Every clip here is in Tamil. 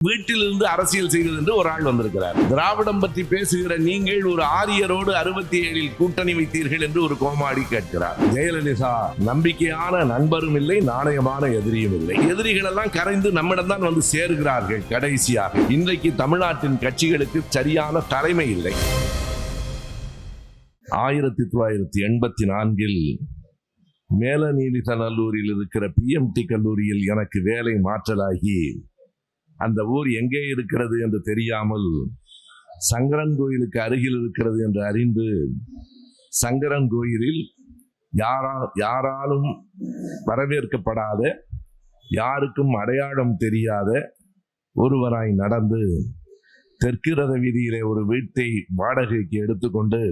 வீட்டிலிருந்து அரசியல் செய்வது என்று ஒரு ஆள் வந்திருக்கிறார். திராவிடம் பற்றி பேசுகிற நீங்கள் ஒரு ஆரியரோடு 67 கூட்டணி வைத்தீர்கள் என்று ஒரு கோமாடி கேட்கிறார். ஜெயலலிதா நம்பிக்கையான நண்பரும் இல்லை, நாணயமான எதிரியும் இல்லை. எதிரிகள் எல்லாம் கரைந்து நம்மிடம்தான் வந்து சேருகிறார்கள். கடைசியாக இன்றைக்கு தமிழ்நாட்டின் கட்சிகளுக்கு சரியான தலைமை இல்லை. 1984 மேலநீதிநல்லூரில் இருக்கிற PMT கல்லூரியில் எனக்கு வேலை மாற்றலாகி அந்த ஊர் எங்கே இருக்கிறது என்று தெரியாமல் சங்கரன் கோயிலுக்கு அருகில் இருக்கிறது என்று அறிந்து சங்கரன் கோயிலில் யாராலும் வரவேற்கப்படாத, யாருக்கும் அடையாளம் தெரியாத ஒருவராய் நடந்து தெற்கு ரத வீதியிலே ஒரு வீட்டை வாடகைக்கு எடுத்துக்கொண்டு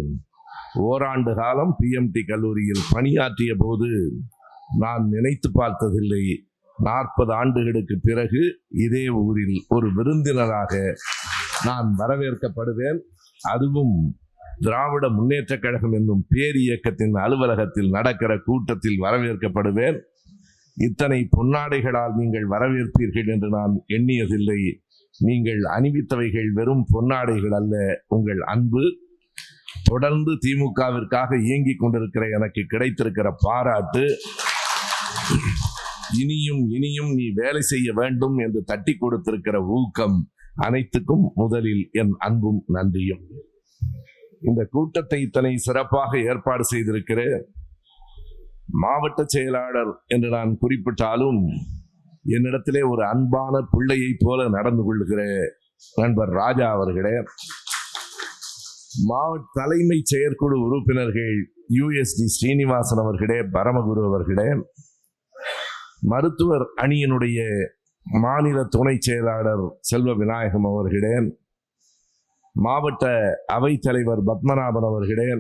ஓராண்டு காலம் PMT கல்லூரியில் பணியாற்றிய போது நான் நினைத்து பார்த்ததில்லை, 40 ஆண்டுகளுக்கு பிறகு இதே ஊரில் ஒரு விருந்தினராக நான் வரவேற்கப்படுவேன். அதுவும் திராவிட முன்னேற்ற கழகம் என்னும் பேரியக்கத்தின் அலுவலகத்தில் நடக்கிற கூட்டத்தில் வரவேற்கப்படுவேன். இத்தனை பொன்னாடைகளால் நீங்கள் வரவேற்பீர்கள் என்று நான் எண்ணியதில்லை. நீங்கள் அணிவித்தவைகள் வெறும் பொன்னாடைகள் அல்ல, உங்கள் அன்பு. தொடர்ந்து திமுகவிற்காக இயங்கிக் கொண்டிருக்கிற எனக்கு கிடைத்திருக்கிற பாராட்டு, இனியும் இனியும் நீ வேலை செய்ய வேண்டும் என்று தட்டி கொடுத்திருக்கிற ஊக்கம், அனைத்துக்கும் முதலில் என் அன்பும் நன்றியும். இந்த கூட்டத்தை இத்தனை சிறப்பாக ஏற்பாடு செய்திருக்கிற மாவட்ட செயலாளர் என்று நான் குறிப்பிட்டாலும் என்னிடத்திலே ஒரு அன்பான பிள்ளையை போல நடந்து கொள்ளுகிற நண்பர் ராஜா அவர்களே, மாவட்ட தலைமை செயற்குழு உறுப்பினர்கள் USD ஸ்ரீனிவாசன் அவர்களே, பரமகுரு அவர்களே, மருத்துவர் அணியினுடைய மாநில துணை செயலாளர் செல்வ விநாயகம் அவர்களே, மாவட்ட அவைத் தலைவர் பத்மநாபன் அவர்களே,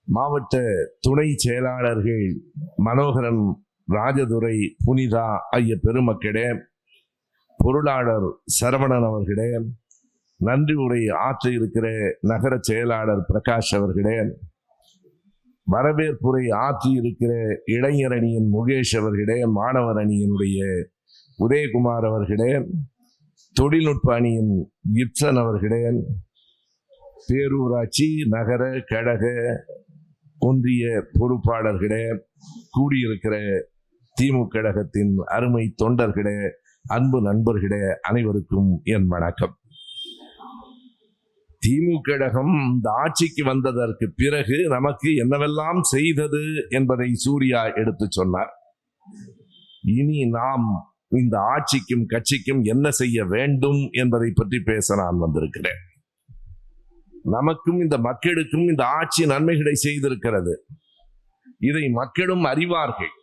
மாவட்ட துணை செயலாளர்கள் மனோகரன், ராஜதுரை, புனிதா ஐய பெருமக்களே, பொருளாளர் சரவணன் அவர்களே, நன்றி உரை ஆற்ற இருக்கிற நகர செயலாளர் பிரகாஷ் அவர்களே, வரவேற்புரை ஆற்றி இருக்கிற இளைஞர் அணியின் முகேஷ் அவர்களே, மாணவர் அணியினுடைய உதயகுமார் அவர்களே, தொழில்நுட்ப அணியின் கிப்சன் அவர்களே, பேரூராட்சி நகர கழக ஒன்றிய பொறுப்பாளர்களே, கூடியிருக்கிற திமுக கழகத்தின் அருமை தொண்டர்களே, அன்பு நண்பர்களே, அனைவருக்கும் என் வணக்கம். திமுக கழகம் இந்த ஆட்சிக்கு வந்ததற்கு பிறகு நமக்கு என்னவெல்லாம் செய்தது என்பதை சூர்யா எடுத்து சொன்னார். இனி நாம் இந்த ஆட்சிக்கும் கட்சிக்கும் என்ன செய்ய வேண்டும் என்பதை பற்றி பேச நான் வந்திருக்கிறேன். நமக்கும் இந்த மக்களுக்கும் இந்த ஆட்சி நன்மைகளை செய்திருக்கிறது. இதை மக்களும் அறிவார்கள்.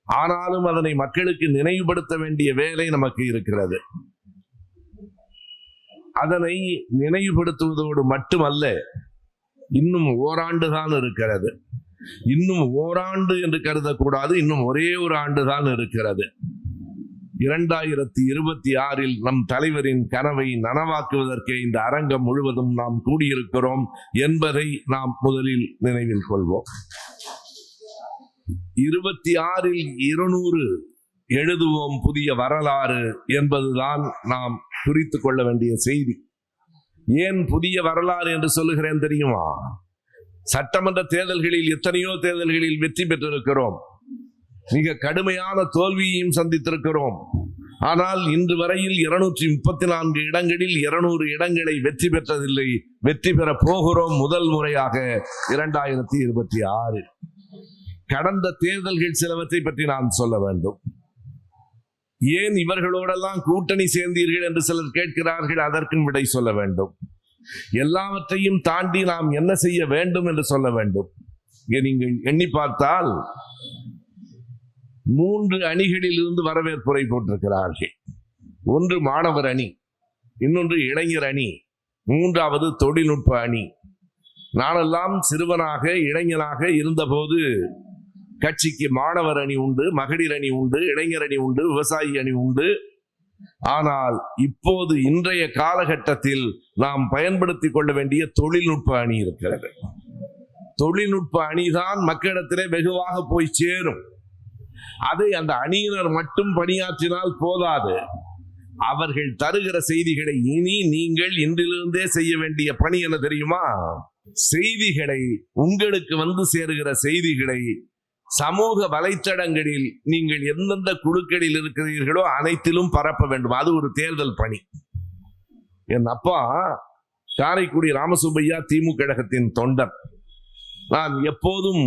ஆனாலும் அதனை மக்களுக்கு நினைவுபடுத்த வேண்டிய வேலை நமக்கு இருக்கிறது. அதனை நினைவுபடுத்துவதோடு மட்டுமல்ல, இன்னும் ஓராண்டு தான் இருக்கிறது. இன்னும் ஓராண்டு என்று கருதக்கூடாது, இன்னும் ஒரே ஒரு ஆண்டு தான் இருக்கிறது. 2026 நம் தலைவரின் கனவை நனவாக்குவதற்கு இந்த அரங்கம் முழுவதும் நாம் கூடியிருக்கிறோம் என்பதை நாம் முதலில் நினைவில் கொள்வோம். 26 200 எழுதுவோம் புதிய வரலாறு என்பதுதான் நாம் குறித்து கொள்ள வேண்டிய செய்தி. ஏன் புதிய வரலாறு என்று சொல்லுகிறேன் தெரியுமா? சட்டமன்ற தேர்தல்களில் எத்தனையோ தேர்தல்களில் வெற்றி பெற்றிருக்கிறோம், மிக கடுமையான தோல்வியையும் சந்தித்திருக்கிறோம். ஆனால் இன்று வரையில் 234 இடங்களில் 200 இடங்களை வெற்றி பெற்றதில்லை. வெற்றி பெற போகிறோம் முதல் முறையாக 2026. கடந்த தேர்தல்கள் சிலவற்றை பற்றி நான் சொல்ல வேண்டும். ஏன் இவர்களோடெல்லாம் கூட்டணி சேர்ந்தீர்கள் என்று சிலர் கேட்கிறார்கள், அதற்கும் விடை சொல்ல வேண்டும். எல்லாவற்றையும் தாண்டி நாம் என்ன செய்ய வேண்டும் என்று சொல்ல வேண்டும். நீங்கள் எண்ணி பார்த்தால் 3 அணிகளில் இருந்து வரவேற்புரை போட்டிருக்கிறார்கள். ஒன்று மாணவர் அணி, இன்னொன்று இளைஞர் அணி, மூன்றாவது தொழில்நுட்ப அணி. நானெல்லாம் சிறுவனாக இளைஞனாக இருந்தபோது கட்சிக்கு மாணவர் அணி உண்டு, மகளிர் அணி உண்டு, இளைஞர் அணி உண்டு, விவசாயி அணி உண்டு. ஆனால் இப்போது இன்றைய காலகட்டத்தில் நாம் பயன்படுத்திக் கொள்ள வேண்டிய தொழில்நுட்ப அணி இருக்கிறது. தொழில்நுட்ப அணிதான் மக்களிடத்திலே வெகுவாக போய் சேரும். அதை அந்த அணியினர் மட்டும் பணியாற்றினால் போதாது. அவர்கள் தருகிற செய்திகளை இனி நீங்கள் இன்றிலிருந்தே செய்ய வேண்டிய பணி என்ன தெரியுமா? செய்திகளை, உங்களுக்கு வந்து சேருகிற செய்திகளை சமூக வலைத்தளங்களில் நீங்கள் எந்தெந்த குழுக்களில் இருக்கிறீர்களோ அனைத்திலும் பரப்ப வேண்டும். அது ஒரு தேர்தல் பணி. என் அப்பா காரைக்குடி ராமசுப்பையா திமுக கழகத்தின் தொண்டர். நான் எப்போதும்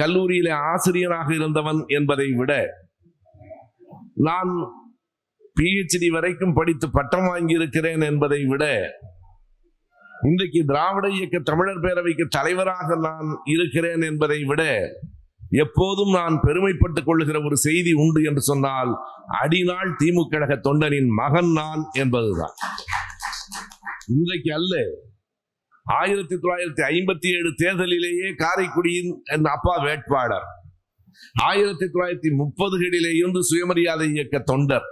கல்லூரியிலே ஆசிரியராக இருந்தவன் என்பதை விட, நான் PhD வரைக்கும் படித்து பட்டம் வாங்கி இருக்கிறேன் என்பதை விட, இன்றைக்கு திராவிட இயக்க தமிழர் பேரவைக்கு தலைவராக நான் இருக்கிறேன் என்பதை விட எப்போதும் நான் பெருமைப்பட்டுக் கொள்ளுகிற ஒரு செய்தி உண்டு என்று சொன்னால், அடிநாள் திமுக கழக தொண்டனின் மகன் நான் என்பதுதான். இன்றைக்கு அல்ல, 1957 தேர்தலிலேயே காரைக்குடியின் என் அப்பா வேட்பாளர், 1930களிலே இருந்து சுயமரியாதை இயக்க தொண்டர்,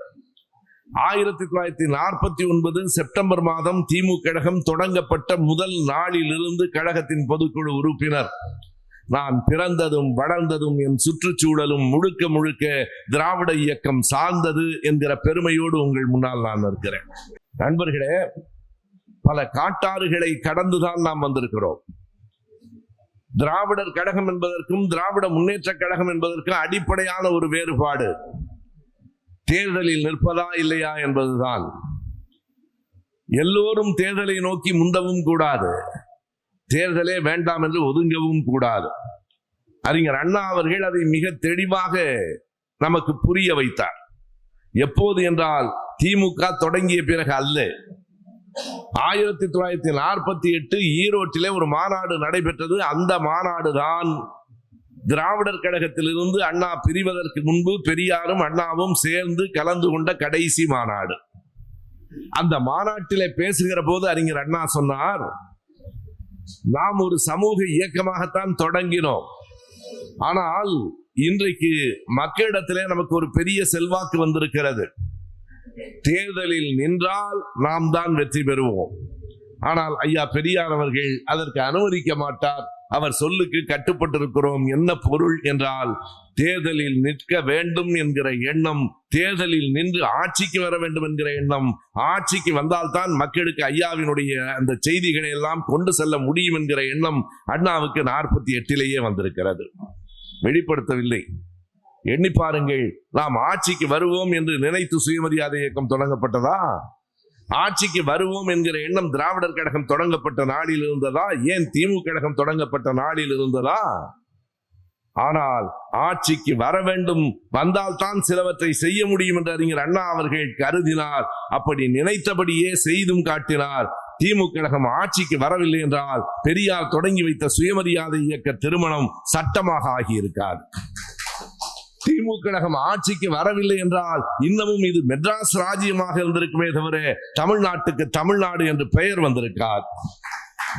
1949 செப்டம்பர் மாதம் திமுக கழகம் தொடங்கப்பட்ட முதல் நாளிலிருந்து கழகத்தின் பொதுக்குழு உறுப்பினர். நான் பிறந்ததும் வளர்ந்ததும் என் சுற்றுச்சூழலும் முழுக்க முழுக்க திராவிட இயக்கம் சார்ந்தது என்கிற பெருமையோடு உங்கள் முன்னால் நான் இருக்கிறேன். நண்பர்களே, பல காட்டாறுகளை கடந்துதான் நாம் வந்திருக்கிறோம். திராவிடர் கழகம் என்பதற்கும் திராவிட முன்னேற்ற கழகம் என்பதற்கும் அடிப்படையான ஒரு வேறுபாடு தேர்தலில் நிற்பதா இல்லையா என்பதுதான். எல்லோரும் தேர்தலை நோக்கி முந்தவும் கூடாது, தேர்தலே வேண்டாம் என்று ஒதுங்கவும் கூடாது. அறிஞர் அண்ணா அவர்கள் அதை மிக தெளிவாக நமக்கு புரிய வைத்தார். எப்போது என்றால் திமுக தொடங்கிய பிறகு அல்ல. 1948 ஈரோட்டிலே ஒரு மாநாடு நடைபெற்றது. அந்த மாநாடு தான் திராவிடர் கழகத்திலிருந்து அண்ணா பிரிவதற்கு முன்பு பெரியாரும் அண்ணாவும் சேர்ந்து கலந்து கொண்ட கடைசி மாநாடு. அந்த மாநாட்டிலே பேசுகிற போது அறிஞர் அண்ணா சொன்னார், நாம் ஒரு சமூக இயக்கமாகத்தான் தொடங்கினோம், ஆனால் இன்றைக்கு மக்களிடத்திலே நமக்கு ஒரு பெரிய செல்வாக்கு வந்திருக்கிறது. தேர்தலில் நின்றால் நாம் தான் வெற்றி பெறுவோம். ஆனால் ஐயா பெரியார் அவர்கள் அதற்கு அனுமதிக்க மாட்டார். அவர் சொல்லுக்கு கட்டுப்பட்டிருக்கிறோம். என்ன பொருள் என்றால், தேர்தலில் நிற்க வேண்டும் என்கிற எண்ணம், தேர்தலில் நின்று ஆட்சிக்கு வர வேண்டும் என்கிற எண்ணம், ஆட்சிக்கு வந்தால்தான் மக்களுக்கு ஐயாவினுடைய அந்த செய்திகளை எல்லாம் கொண்டு செல்ல முடியும் என்கிற எண்ணம் அண்ணாவுக்கு 48லேயே வந்திருக்கிறது. வெளிப்படுத்தவில்லை. எண்ணி பாருங்கள், நாம் ஆட்சிக்கு வருவோம் என்று நினைத்து சுயமரியாதை இயக்கம் தொடங்கப்பட்டதா? ஆட்சிக்கு வருவோம் என்கிற எண்ணம் திராவிடர் கழகம் தொடங்கப்பட்ட நாளில் இருந்ததா? ஏன் திமுக கழகம் தொடங்கப்பட்ட நாளில் இருந்ததா? ஆனால் ஆட்சிக்கு வர வேண்டும், வந்தால்தான் சிலவற்றை செய்ய முடியும் என்று அறிஞர் அண்ணா அவர்கள் கருதினார். அப்படி நினைத்தபடியே செய்தும் காட்டினார். திமுக கழகம் ஆட்சிக்கு வரவில்லை என்றால் பெரியார் தொடங்கி வைத்த சுயமரியாதை இயக்க திருமணம் சட்டமாக ஆகியிருக்காது. திமுக கழகம் ஆட்சிக்கு வரவில்லை என்றால் இன்னமும் இது மெட்ராஸ் ராஜ்யமாக இருந்திருக்குமே தவிர தமிழ்நாட்டுக்கு தமிழ்நாடு என்று பெயர் வந்திருக்காது.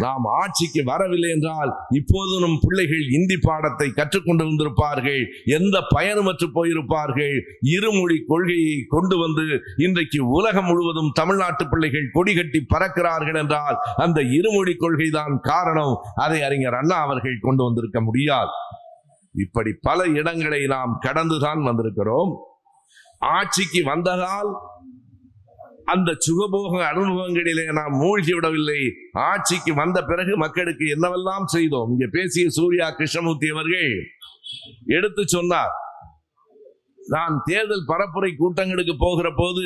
நாம் ஆட்சிக்கு வரவில்லை என்றால் இப்போது நம் பிள்ளைகள் இந்தி பாடத்தை கற்றுக்கொண்டிருந்திருப்பார்கள், எந்த பயனுமற்று போயிருப்பார்கள். இருமொழி கொள்கையை கொண்டு வந்து இன்றைக்கு உலகம் முழுவதும் தமிழ்நாட்டு பிள்ளைகள் கொடி கட்டி பறக்கிறார்கள் என்றால் அந்த இருமொழி கொள்கைதான் காரணம். அதை அறிஞர் அண்ணா அவர்கள் கொண்டு வந்திருக்க முடியாது. இப்படி பல இடங்களை நாம் கடந்துதான் வந்திருக்கிறோம். ஆட்சிக்கு வந்ததால் அந்த சுகபோக அனுபவங்களிலே நாம் மூழ்கி விடவில்லை. ஆட்சிக்கு வந்த பிறகு மக்களுக்கு என்னவெல்லாம் செய்தோம். இங்கே பேசிய சூர்யா கிருஷ்ணமூர்த்தி அவர்கள் எடுத்து சொன்னார். நான் தேர்தல் பரப்புரை கூட்டங்களுக்கு போகிற போது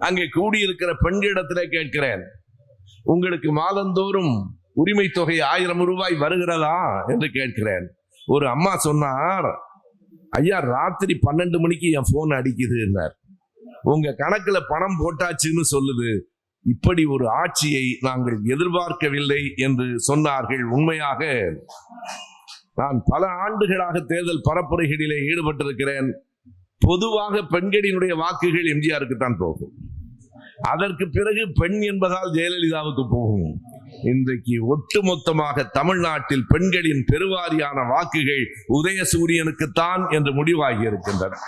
அங்கே கூடியிருக்கிற பெண்களிடத்திலே கேட்கிறேன், உங்களுக்கு மாதந்தோறும் உரிமை தொகை 1000 ரூபாய் வருகிறதா என்று கேட்கிறேன். ஒரு அம்மா சொன்னார், ஐயா ராத்திரி 12 மணிக்கு என் போன் அடிக்குது, உங்க கணக்குல பணம் போட்டாச்சுன்னு சொல்லுது. இப்படி ஒரு ஆட்சியை நாங்கள் எதிர்பார்க்கவில்லை என்று சொன்னார்கள். உண்மையாக நான் பல ஆண்டுகளாக தேர்தல் பரப்புரைகளிலே ஈடுபட்டிருக்கிறேன். பொதுவாக பெண்களினுடைய வாக்குகள் எம்ஜிஆருக்கு தான் போகும். அதற்கு பிறகு பெண் என்பதால் ஜெயலலிதாவுக்கு போகும். இன்றைக்கு ஒட்டுமொத்தமாக தமிழ்நாட்டில் பெண்களின் பெருவாரியான வாக்குகள் உதயசூரியனுக்குத்தான் என்று முடிவாகி இருக்கின்றன.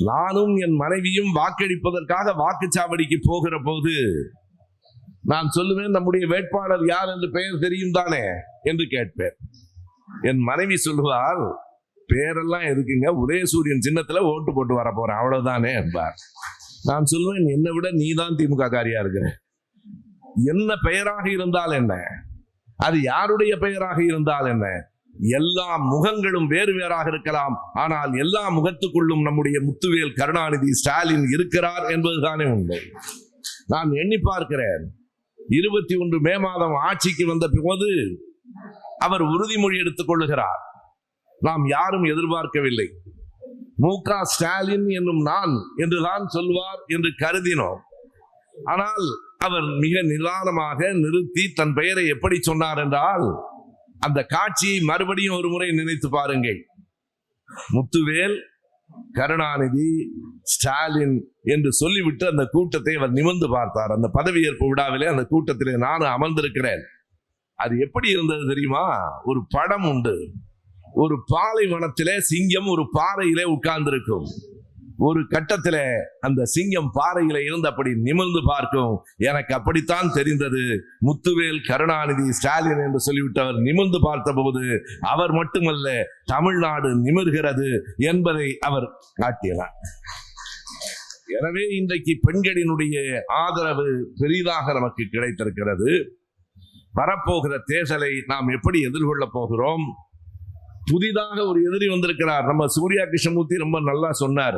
நானும் என் மனைவியும் வாக்களிப்பதற்காக வாக்குச்சாவடிக்கு போகிற போது நான் சொல்லுவேன், நம்முடைய வேட்பாளர் யார் என்று பெயர் தெரியும் தானே என்று கேட்பேன். என் மனைவி சொல்லுவார், பேரெல்லாம் எதுக்குங்க, உதயசூரியன் சின்னத்துல ஓட்டு போட்டு வர போறேன் அவ்வளவுதானே என்பார். நான் சொல்வேன், என்னை விட நீதான் திமுக காரியா இருக்கிற. என்ன பெயராக இருந்தால் என்ன, அது யாருடைய பெயராக இருந்தால் என்ன, எல்லா முகங்களும் வேறு வேறாக இருக்கலாம், ஆனால் எல்லா முகத்துக்குள்ளும் நம்முடைய முத்துவேல் கருணாநிதி ஸ்டாலின் இருக்கிறார் என்பதுதானே உண்மை. நான் எண்ணி பார்க்கிறேன், 21 மே மாதம் ஆட்சிக்கு வந்த போது அவர் உறுதிமொழி எடுத்துக் கொள்ளுகிறார். நாம் யாரும் எதிர்பார்க்கவில்லை. மு.க. ஸ்டாலின் என்னும் நான் என்றுதான் சொல்வார் என்று கருதினோம். ஆனால் அவர் மிக நிதானமாக நிறுத்தி தன் பெயரை எப்படி சொன்னார் என்றால், அந்த காட்சியை மறுபடியும் ஒரு முறை நினைத்து பாருங்கள். முத்துவேல் கருணாநிதி ஸ்டாலின் என்று சொல்லிவிட்டு அந்த கூட்டத்தை அவர் நிமிர்ந்து பார்த்தார். அந்த பதவியேற்பு விழாவிலே அந்த கூட்டத்திலே நானும் அமர்ந்திருக்கிறேன். அது எப்படி இருந்தது தெரியுமா? ஒரு படம் உண்டு. ஒரு பாலைவனத்திலே சிங்கம் ஒரு பாறையிலே உட்கார்ந்திருக்கும். ஒரு கட்டத்தில அந்த சிங்கம் பாறையில இருந்து அப்படி நிமிர்ந்து பார்க்கும். எனக்கு அப்படித்தான் தெரிந்தது. முத்துவேல் கருணாநிதி ஸ்டாலின் என்று சொல்லிவிட்டு அவர் நிமிர்ந்து பார்த்த போது அவர் மட்டுமல்ல, தமிழ்நாடு நிமிர்கிறது என்பதை அவர் காட்டினார். எனவே இன்றைக்கு பெண்களினுடைய ஆதரவு பெரிதாக நமக்கு கிடைத்திருக்கிறது. வரப்போகிற தேர்தலை நாம் எப்படி எதிர்கொள்ளப் போகிறோம்? புதிதாக ஒரு எதிரி வந்திருக்கிறார். நம்ம சூர்யா கிருஷ்ணமூர்த்தி ரொம்ப நல்லா சொன்னார்.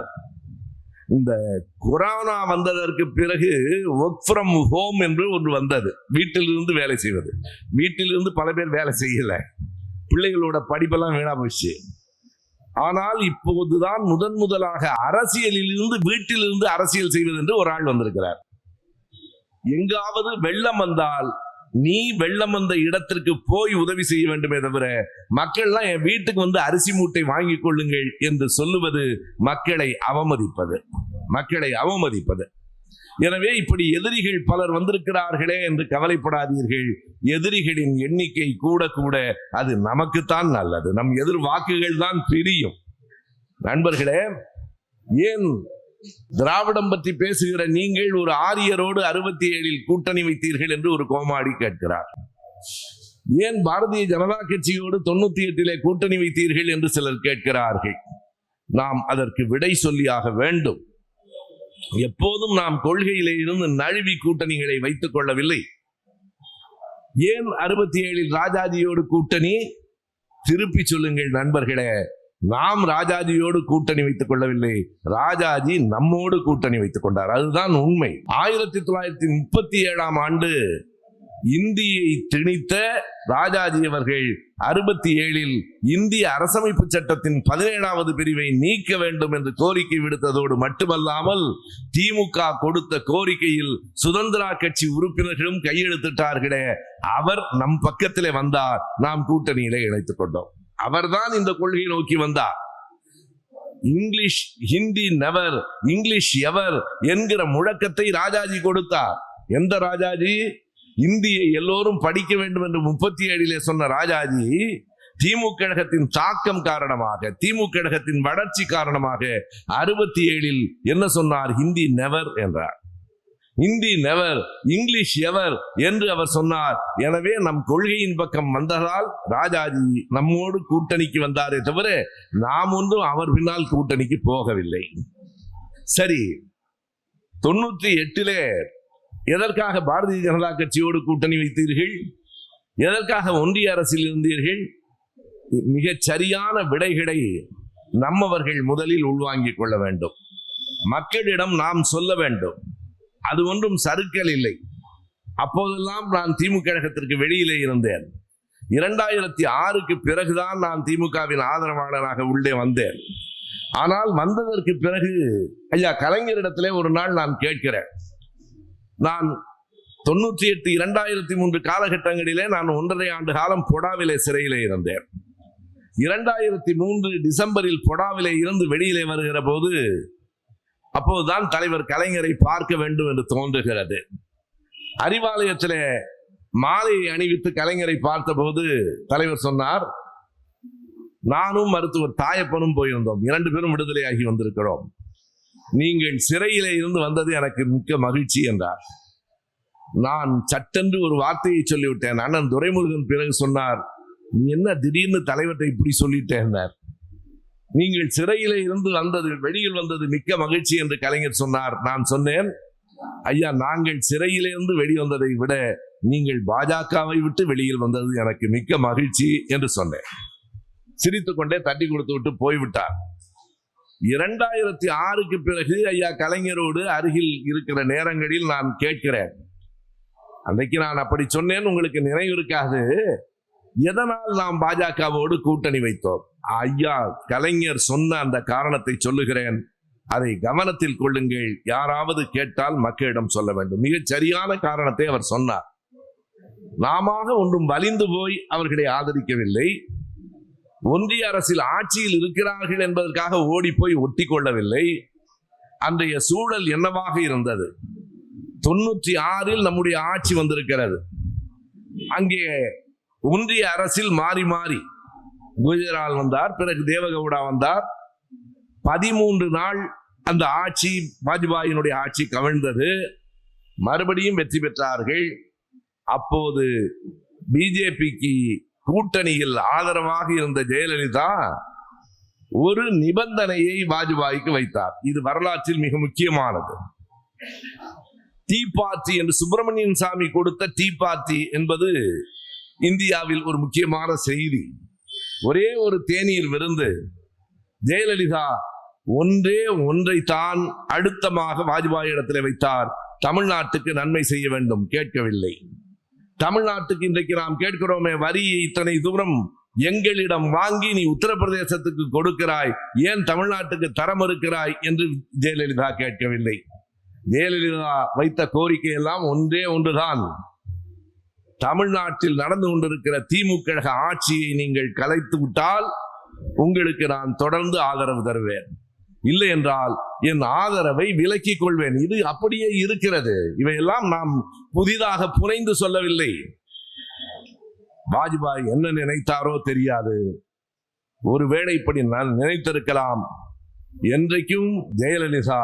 இந்த கொரோனா வந்ததற்கு பிறகு ஒர்க் ஃப்ரம் ஹோம் என்று ஒன்று வந்தது. வீட்டிலிருந்து வேலை செய்வது. வீட்டிலிருந்து பல பேர் வேலை செய்யல, பிள்ளைகளோட படிப்பெல்லாம் வீணா போச்சு. ஆனால் இப்போதுதான் முதலாக அரசியலில் இருந்து வீட்டிலிருந்து அரசியல் செய்வது என்று ஒரு ஆள் வந்திருக்கிறார். எங்காவது வெள்ளம் வந்தால் நீ வெள்ளம் வந்த இடத்திற்கு போய் உதவி செய்ய வேண்டுமே தவிர, மக்கள்லாம் என் வீட்டுக்கு வந்து அரிசி மூட்டை வாங்கிக் கொள்ளுங்கள் என்று சொல்லுவது மக்களை அவமதிப்பது. எனவே இப்படி எதிரிகள் பலர் வந்திருக்கிறார்களே என்று கவலைப்படாதீர்கள். எதிரிகளின் எண்ணிக்கை கூட கூட அது நமக்குத்தான் நல்லது. நம் எதிர் வாக்குகள் தான் பிரியும். நண்பர்களே, ஏன் திராவிடம் பற்றி பேசுகிற நீங்கள் ஒரு ஆரியரோடு 67 கூட்டணி வைத்தீர்கள் என்று ஒரு கோமாடி கேட்கிறார். ஏன் பாரதிய ஜனதா கட்சியோடு 98 கூட்டணி வைத்தீர்கள் என்று சிலர் கேட்கிறார்கள். நாம் அதற்கு விடை சொல்லியாக வேண்டும். எப்போதும் நாம் கொள்கையிலே இருந்து நழுவி கூட்டணிகளை வைத்துக் கொள்ளவில்லை. ஏன் 67 ராஜாஜியோடு கூட்டணி? திருப்பி சொல்லுங்கள் நண்பர்களே, நாம் ராஜாஜியோடு கூட்டணி வைத்துக் கொள்ளவில்லை, ராஜாஜி நம்மோடு கூட்டணி வைத்துக் கொண்டார். அதுதான் உண்மை. 1937 ஆண்டு இந்தியை திணித்த ராஜாஜி அவர்கள் 67 இந்திய அரசமைப்பு சட்டத்தின் 17வது பிரிவை நீக்க வேண்டும் என்று கோரிக்கை விடுத்ததோடு மட்டுமல்லாமல் திமுக கொடுத்த கோரிக்கையில் சுதந்திரா கட்சி உறுப்பினர்களும் கையெழுத்திட்டார்களே, அவர் நம் பக்கத்திலே வந்தார், நாம் கூட்டணியிலே இணைத்துக் கொண்டோம். அவர்தான் இந்த கொள்கையை நோக்கி வந்தார். இங்கிலீஷ் ஹிந்தி நெவர், இங்கிலீஷ் எவர் என்கிற முழக்கத்தை ராஜாஜி கொடுத்தார். எந்த ராஜாஜி? இந்தியை எல்லோரும் படிக்க வேண்டும் என்று 37 சொன்ன ராஜாஜி திமுக கழகத்தின் தாக்கம் காரணமாக, திமுக கழகத்தின் வளர்ச்சி காரணமாக 67 என்ன சொன்னார்? ஹிந்தி நெவர் என்றார். ஹிந்தி நெவர், இங்கிலீஷ் எவர் என்று அவர் சொன்னார். எனவே நம் கொள்கையின் பக்கம் வந்ததால் ராஜாஜி நம்மோடு கூட்டணிக்கு வந்தாரே தவிர நாம் ஒன்றும் அவர் பின்னால் கூட்டணிக்கு போகவில்லை. சரி, 98 எதற்காக பாரதிய ஜனதா கட்சியோடு கூட்டணி வைத்தீர்கள்? எதற்காக ஒன்றிய அரசில் இருந்தீர்கள்? மிகச் சரியான விடைகளை நம்மவர்கள் முதலில் உள்வாங்கிக் கொள்ள வேண்டும். மக்களிடம் நாம் சொல்ல வேண்டும். அது ஒன்றும் சறுக்கல் இல்லை. அப்போதெல்லாம் நான் திமுக கழகத்திற்கு வெளியிலே இருந்தேன். 2006க்கு பிறகுதான் நான் திமுகவின் ஆதரவாளராக உள்ளே வந்தேன். ஆனால் வந்ததற்கு பிறகு ஐயா கலைஞரிடத்திலே ஒரு நாள் நான் கேட்கிறேன். நான் 98, 2003 காலகட்டங்களிலே நான் 1.5 ஆண்டு காலம் பொடாவிலே சிறையிலே இருந்தேன். 2003 டிசம்பரில் பொடாவிலே இருந்து வெளியிலே வருகிற போது அப்போதுதான் தலைவர் கலைஞரை பார்க்க வேண்டும் என்று தோன்றுகிறது. அறிவாலயத்திலே மாலையை அணிவித்து கலைஞரை பார்த்த போது தலைவர் சொன்னார், நானும் மருத்துவர் தாயப்பனும் போயிருந்தோம், 2 பேரும் விடுதலையாகி வந்திருக்கிறோம், நீங்கள் சிறையிலே இருந்து வந்தது எனக்கு மிக்க மகிழ்ச்சி என்றார். நான் சட்டென்று ஒரு வார்த்தையை சொல்லிவிட்டேன். அண்ணன் துரைமுருகன் பிறகு சொன்னார், நீ என்ன திடீர்னு தலைவர்கிட்ட இப்படி சொல்லிட்டேன். நீங்கள் சிறையிலே இருந்து வந்தது, வெளியில் வந்தது மிக்க மகிழ்ச்சி என்று கலைஞர் சொன்னார். நான் சொன்னேன், ஐயா, நாங்கள் சிறையிலிருந்து வெளிவந்ததை விட நீங்கள் பாஜகவை விட்டு வெளியில் வந்தது எனக்கு மிக்க மகிழ்ச்சி என்று சொன்னேன். சிரித்துக்கொண்டே தட்டி கொடுத்து விட்டு போய்விட்டார். 2006க்கு பிறகு ஐயா கலைஞரோடு அருகில் இருக்கிற நேரங்களில் நான் கேட்கிறேன், அன்றைக்கு நான் அப்படி சொன்னேன், உங்களுக்கு நினைவு இருக்காது, எதனால் நாம் பாஜகவோடு கூட்டணி வைத்தோம்? ஐயா கலைஞர் சொன்ன அந்த காரணத்தை சொல்லுகிறேன், அதை கவனத்தில் கொள்ளுங்கள், யாராவது கேட்டால் மக்களிடம் சொல்ல வேண்டும். மிகச் சரியான காரணத்தை அவர் சொன்னார். நாம ஒன்றும் வலிந்து போய் அவர்களை ஆதரிக்கவில்லை, ஒன்றிய அரசில் ஆட்சியில் இருக்கிறார்கள் என்பதற்காக ஓடி போய் ஒட்டி கொள்ளவில்லை. அன்றைய சூழல் என்னவாக இருந்தது? 96ல் நம்முடைய ஆட்சி வந்திருக்கிறது. அங்கே ஒன்றிய அரசில் மாறி மாறி குஜரால் வந்தார், பிறகு தேவகவுடா வந்தார். 13 நாள் அந்த ஆட்சி, வாஜ்பாயினுடைய ஆட்சி கவிழ்ந்தது. மறுபடியும் வெற்றி பெற்றார்கள். அப்போது பிஜேபிக்கு கூட்டணியில் ஆதரவாக இருந்த ஜெயலலிதா ஒரு நிபந்தனையை வாஜ்பாய்க்கு வைத்தார். இது வரலாற்றில் மிக முக்கியமானது. டீ பார்ட்டி என்று சுப்பிரமணியன் சாமி கொடுத்த டீ பார்ட்டி என்பது இந்தியாவில் ஒரு முக்கியமான செய்தி. ஒரே ஒரு தேநீர் விருந்து. ஜெயலலிதா ஒன்றைத்தான் அழுத்தமாக வாஜ்பாய் இடத்திலே வைத்தார். தமிழ்நாட்டுக்கு நன்மை செய்ய வேண்டும், கேட்கவில்லை. தமிழ்நாட்டுக்கு இன்றைக்கு நாம் கேட்கிறோமே, வரியை இத்தனை தூரம் எங்களிடம் வாங்கி நீ உத்தரப்பிரதேசத்துக்கு கொடுக்கிறாய், ஏன் தமிழ்நாட்டுக்கு தர மறுக்கிறாய் என்று ஜெயலலிதா கேட்கவில்லை. ஜெயலலிதா வைத்த கோரிக்கை எல்லாம் ஒன்றே ஒன்றுதான், தமிழ்நாட்டில் நடந்து கொண்டிருக்கிற திமுக ஆட்சியை நீங்கள் கலைத்து விட்டால் உங்களுக்கு நான் தொடர்ந்து ஆதரவு தருவேன், இல்லை என்றால் என் ஆதரவை விலக்கிக் கொள்வேன். இது அப்படியே இருக்கிறது. இவையெல்லாம் நாம் புதிதாக புனைந்து சொல்லவில்லை. வாஜ்பாய் என்ன நினைத்தாரோ தெரியாது, ஒருவேளை இப்படி நான் நினைத்திருக்கலாம். என்றைக்கும் ஜெயலலிதா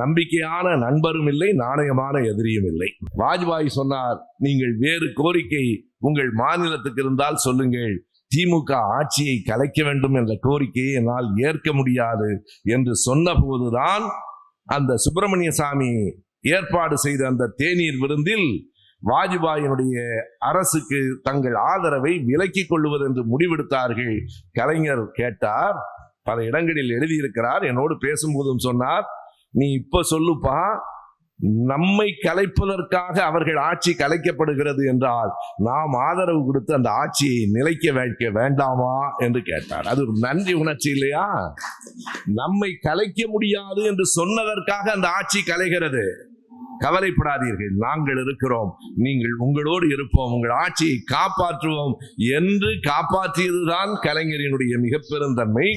நம்பிக்கையான நண்பரும் இல்லை, நாணயமான எதிரியும் இல்லை. வாஜ்பாய் சொன்னார், நீங்கள் வேறு கோரிக்கை உங்கள் மாநிலத்துக்கு இருந்தால் சொல்லுங்கள், திமுக ஆட்சியை கலைக்க வேண்டும் என்ற கோரிக்கையை என்னால் ஏற்க முடியாது என்று சொன்ன போதுதான் அந்த சுப்பிரமணிய சாமி ஏற்பாடு செய்த அந்த தேநீர் விருந்தில் வாஜ்பாயினுடைய அரசுக்கு தங்கள் ஆதரவை விலக்கிக் கொள்வது என்று முடிவெடுத்தார்கள். கலைஞர் கேட்டார், பல இடங்களில் எழுதியிருக்கிறார், என்னோடு பேசும்போதும் சொன்னார், நீ இப்ப சொல்லுப்பா, நம்மை கலைப்பதற்காக அவர்கள் ஆட்சி கலைக்கப்படுகிறது என்றால் நாம் ஆதரவு கொடுத்து அந்த ஆட்சியை நிலைக்க வைக்க வேண்டாமா என்று கேட்டார். அது ஒரு நன்றி உணர்ச்சி இல்லையா? நம்மை கலைக்க முடியாது என்று சொன்னதற்காக அந்த ஆட்சி கலைகிறது. கவலைப்படாதீர்கள், நாங்கள் இருக்கிறோம், நீங்கள் உங்களோடு இருப்போம், உங்கள் ஆட்சியை காப்பாற்றுவோம் என்று காப்பாற்றியதுதான் கலைஞரினுடைய மிக பெருந்தன்மை.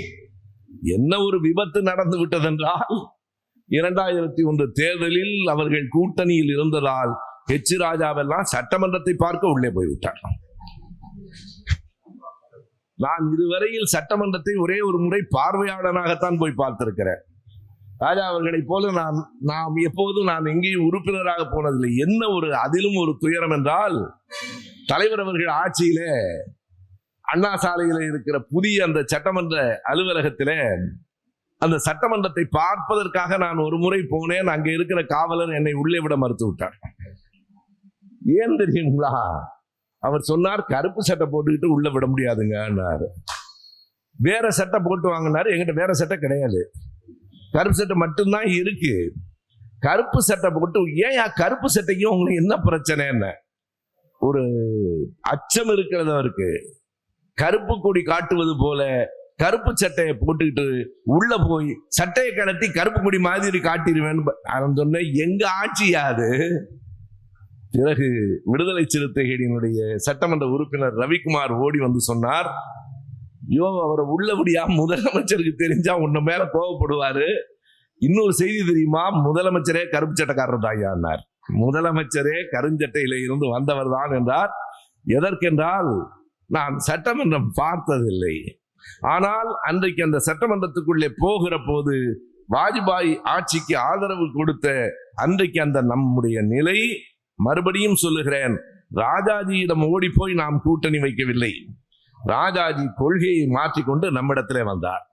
என்ன ஒரு விபத்து நடந்து விட்டதென்றால், 2001 தேர்தலில் அவர்கள் கூட்டணியில் இருந்ததால் ஹெச் ராஜாவெல்லாம் சட்டமன்றத்தை பார்க்க உள்ளே போய்விட்டார். நான் இதுவரையில் சட்டமன்றத்தை ஒரே ஒரு முறை பார்வையாளனாகத்தான் போய் பார்த்திருக்கிறேன். ராஜா அவர்களை போல நாம் எப்போதும் நான் எங்கேயும் உறுப்பினராக போனதில்லை. என்ன ஒரு அதிலும் ஒரு துயரம் என்றால், தலைவர் அவர்கள் ஆட்சியிலே அண்ணா சாலையில் இருக்கிற புதிய அந்த சட்டமன்ற அலுவலகத்திலே அந்த சட்டமன்றத்தை பார்ப்பதற்காக நான் ஒரு முறை போனேன். அங்கே இருக்கிற காவலர் என்னை உள்ளே விட மறுத்து விட்டார். ஏன் தெரியுங்களா? அவர் சொன்னார், கருப்பு சட்டை போட்டுக்கிட்டு உள்ள விட முடியாதுங்கன்னாரு. வேற சட்டை போட்டு வாங்கினாரு. எங்கிட்ட வேற சட்டை கிடையாது, கருப்பு சட்டை மட்டும்தான் இருக்கு. கருப்பு சட்டை போட்டு, ஏன் கருப்பு சட்டைக்கும் உங்களுக்கு என்ன பிரச்சனை? என்ன ஒரு அச்சம் இருக்கிறது அவருக்கு. கருப்பு கொடி காட்டுவது போல கருப்பு சட்டையை போட்டுக்கிட்டு உள்ள போய் சட்டையை கலட்டி கருப்பு கொடி மாதிரி காட்டிடுவேன்னு சொன்னேன். எங்க ஆட்சியாது? பிறகு விடுதலை சிறுத்தைகளினுடைய சட்டமன்ற உறுப்பினர் ரவிக்குமார் ஓடி வந்து சொன்னார், ஐயோ, அவரை உள்ளபடியா முதலமைச்சருக்கு தெரிஞ்சா உன்ன மேல கோவப்படுவாரு. இன்னொரு செய்தி தெரியுமா? முதலமைச்சரே கருப்பு சட்டைக்காரர் தாயார். முதலமைச்சரே கருஞ்சட்டையில இருந்து வந்தவர் தான் என்றார். எதற்கென்றால், நான் சட்டமன்றம் பார்த்ததில்லை. ஆனால் அன்றைக்கு அந்த சட்டமன்றத்துக்குள்ளே போகிற போது வாஜ்பாய் ஆட்சிக்கு ஆதரவு கொடுத்த அன்றைக்கு அந்த நம்முடைய நிலை, மறுபடியும் சொல்லுகிறேன், ராஜாஜியிடம் ஓடி போய் நாம் கூட்டணி வைக்கவில்லை. ராஜாஜி கொள்கையை மாற்றிக்கொண்டு நம்மிடத்திலே வந்தார்.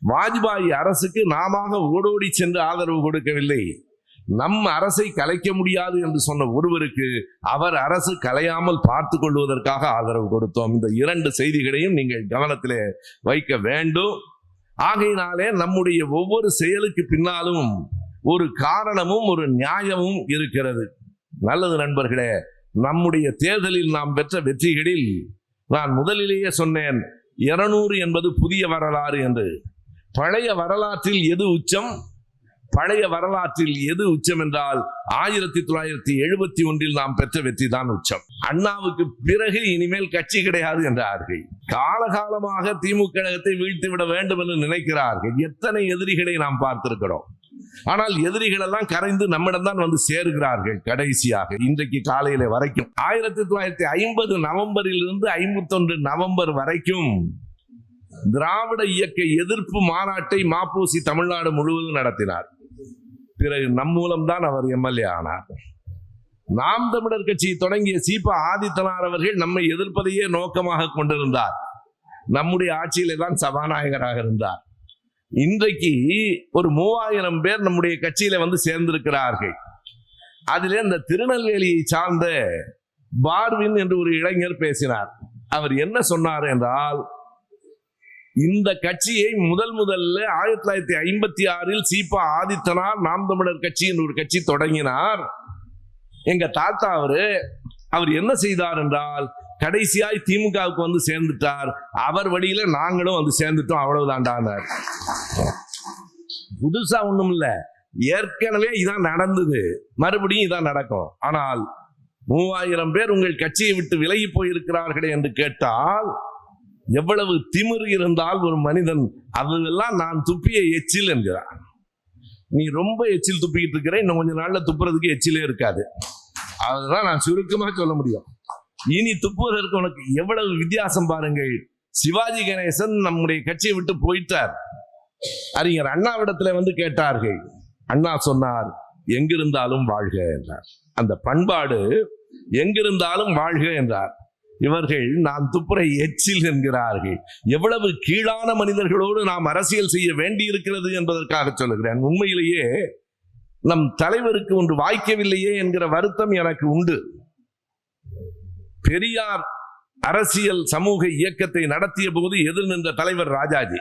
வாஜ்பாய் அரசுக்கு நாம ஓடோடி சென்று ஆதரவு கொடுக்கவில்லை. நம் அரசை கலைக்க முடியாது என்று சொன்ன ஒருவருக்கு அவர் அரசு கலையாமல் பார்த்து கொள்வதற்காக ஆதரவு கொடுத்தோம். இந்த 2 செய்திகளையும் நீங்கள் கவனத்திலே வைக்க வேண்டும். ஆகையினாலே நம்முடைய ஒவ்வொரு செயலுக்கு பின்னாலும் ஒரு காரணமும் ஒரு நியாயமும் இருக்கிறது. நல்லது நண்பர்களே, நம்முடைய தேர்தலில் நாம் பெற்ற வெற்றிகளில் நான் முதலிலேயே சொன்னேன், 200 என்பது புதிய வரலாறு என்று. பழைய வரலாற்றில் எது உச்சம்? பழைய வரலாற்றில் எது உச்சம் என்றால் 1971 நாம் பெற்ற வெற்றி தான் உச்சம். அண்ணாவுக்கு பிறகு இனிமேல் கட்சி கிடையாது என்றார்கள். காலகாலமாக திமுக கழகத்தை வீழ்த்திவிட வேண்டும் என்று நினைக்கிறார்கள். எத்தனை எதிரிகளை நாம் பார்த்திருக்கிறோம். ஆனால் எதிரிகள் எல்லாம் கரைந்து நம்மிடம்தான் வந்து சேருகிறார்கள். கடைசியாக இன்றைக்கு காலையில வரைக்கும் 1950 நவம்பரில் இருந்து 51 நவம்பர் வரைக்கும் திராவிட இயக்க எதிர்ப்பு மாநாட்டை மாப்போசி தமிழ்நாடு முழுவதும் நடத்தினார். பிறகு நம் மூலம்தான் அவர் எம்எல்ஏ ஆனார். நாம் தமிழர் கட்சியை தொடங்கிய சீபா ஆதித்தனார் அவர்கள் நம்மை எதிர்ப்பதையே நோக்கமாக கொண்டிருந்தார். நம்முடைய ஆட்சியிலே தான் சபாநாயகராக இருந்தார். இன்றைக்கு ஒரு 3000 பேர் நம்முடைய கட்சியில வந்து சேர்ந்திருக்கிறார்கள். அதிலே இந்த திருநெல்வேலியை சார்ந்த பார்வின் என்று ஒரு இளைஞர் பேசினார். அவர் என்ன சொன்னார் என்றால், இந்த கட்சியை முதல்ல 1956 சீபா ஆதித்தனார் நாம் தமிழர் கட்சி என்று ஒரு கட்சி தொடங்கினார். எங்க தாத்தா அவர் என்ன செய்தார் என்றால், கடைசியாய் திமுகவுக்கு வந்து சேர்ந்துட்டார். அவர் வழியில நாங்களும் வந்து சேர்ந்துட்டோம், அவ்வளவுதான்டானார். புதுசா ஒண்ணும் இல்ல, ஏற்கனவே இதான் நடந்தது, மறுபடியும் இதான் நடக்கும். ஆனால் 3000 பேர் உங்கள் கட்சியை விட்டு விலகி போயிருக்கிறார்களே என்று கேட்டால் எவ்வளவு திமிரு இருந்தால் ஒரு மனிதன் அதெல்லாம் நான் துப்பிய எச்சில் என்கிறார். நீ ரொம்ப எச்சில் துப்பிக்கிட்டு இருக்கிற, இன்னும் கொஞ்ச நாள்ல துப்புறதுக்கு எச்சிலே இருக்காது. அதுதான் நான் சுருக்கமா சொல்ல முடியும். இனி துப்புவதற்கு உனக்கு எவ்வளவு வித்தியாசம் பாருங்கள். சிவாஜி கணேசன் நம்முடைய கட்சியை விட்டு போயிட்டார். அறிஞர் அண்ணாவிடத்துல வந்து கேட்டார்கள். அண்ணா சொன்னார், எங்கிருந்தாலும் வாழ்க என்றார். அந்த பண்பாடு எங்கிருந்தாலும் வாழ்க என்றார். இவர்கள் நான் துப்புரை எச்சில் என்கிறார்கள். எவ்வளவு கீழான மனிதர்களோடு நாம் அரசியல் செய்ய வேண்டி இருக்கிறது என்பதற்காக சொல்லுகிறேன். உண்மையிலேயே நம் தலைவருக்கு ஒன்று வாய்க்கவில்லையே என்கிற வருத்தம் எனக்கு உண்டு. பெரியார் அரசியல் சமூக இயக்கத்தை நடத்திய போது எதிர் நின்ற தலைவர் ராஜாஜி.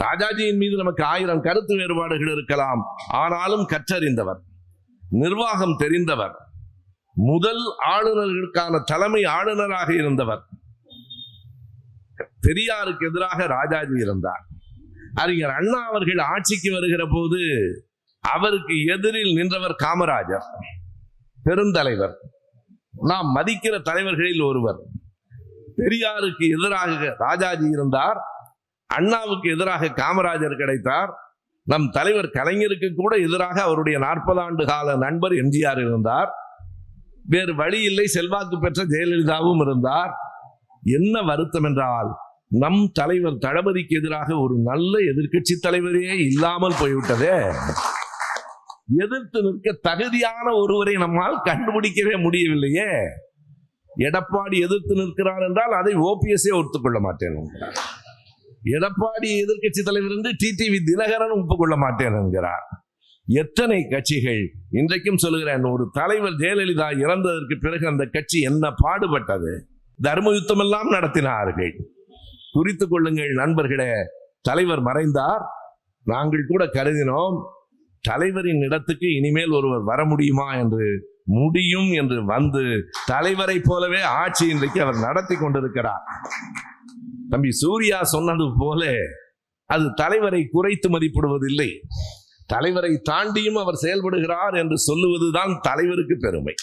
ராஜாஜியின் மீது நமக்கு 1000 கருத்து வேறுபாடுகள் இருக்கலாம். ஆனாலும் கற்றறிந்தவர், நிர்வாகம் தெரிந்தவர், முதல் ஆளுநர்களுக்கான தலைமை ஆளுநராக இருந்தவர். பெரியாருக்கு எதிராக ராஜாஜி இருந்தார். அறிஞர் அண்ணா அவர்கள் ஆட்சிக்கு வருகிற போது அவருக்கு எதிரில் நின்றவர் காமராஜர், பெருந்தலைவர், நாம் மதிக்கிற தலைவர்களில் ஒருவர். பெரியாருக்கு எதிராக ராஜாஜி இருந்தார், அண்ணாவுக்கு எதிராக காமராஜர் கிடைத்தார். நம் தலைவர் கலைஞருக்கு கூட எதிராக அவருடைய 40 ஆண்டு கால நண்பர் எம்ஜிஆர் இருந்தார். வேறு வழி இல்லை, செல்வாக்கு பெற்ற ஜெயலலிதாவும் இருந்தார். என்ன வருத்தம் என்றால், நம் தலைவர் தளபதிக்கு எதிராக ஒரு நல்ல எதிர்க்கட்சி தலைவரே இல்லாமல் போய்விட்டதே. எதிர்த்து நிற்க தகுதியான ஒருவரை நம்மால் கண்டுபிடிக்கவே முடியவில்லையே. எடப்பாடி எதிர்த்து நிற்கிறார் என்றால் அதை ஓபிஎஸ்ஏ ஒத்துக்கொள்ள மாட்டேன் என்கிறார். எடப்பாடி எதிர்க்கட்சி தலைவர் என்று டிடிவி தினகரன் ஒப்புக்கொள்ள மாட்டேன் என்கிறார். எத்தனை கட்சிகள்! இன்றைக்கும் சொல்லுகிறேன், ஒரு தலைவர் ஜெயலலிதா இறந்ததற்கு பிறகு அந்த கட்சி என்ன பாடுபட்டது. தர்ம யுத்தம் எல்லாம் நடத்தினார்கள். குறித்துக் கொள்ளுங்கள் நண்பர்களே, தலைவர் மறைந்தார். நாங்கள் கூட கருதினோம், தலைவரின் இடத்துக்கு இனிமேல் ஒருவர் வர முடியுமா என்று. முடியும் என்று வந்து தலைவரை போலவே ஆட்சி இன்றைக்கு அவர் நடத்தி கொண்டிருக்கிறார். தம்பி சூர்யா சொன்னது போல அது தலைவரை குறைத்து மதிப்பிடுவதில்லை, தலைவரை தாண்டியும் அவர் செயல்படுகிறார் என்று சொல்லுவதுதான் தலைவருக்கு பெருமை.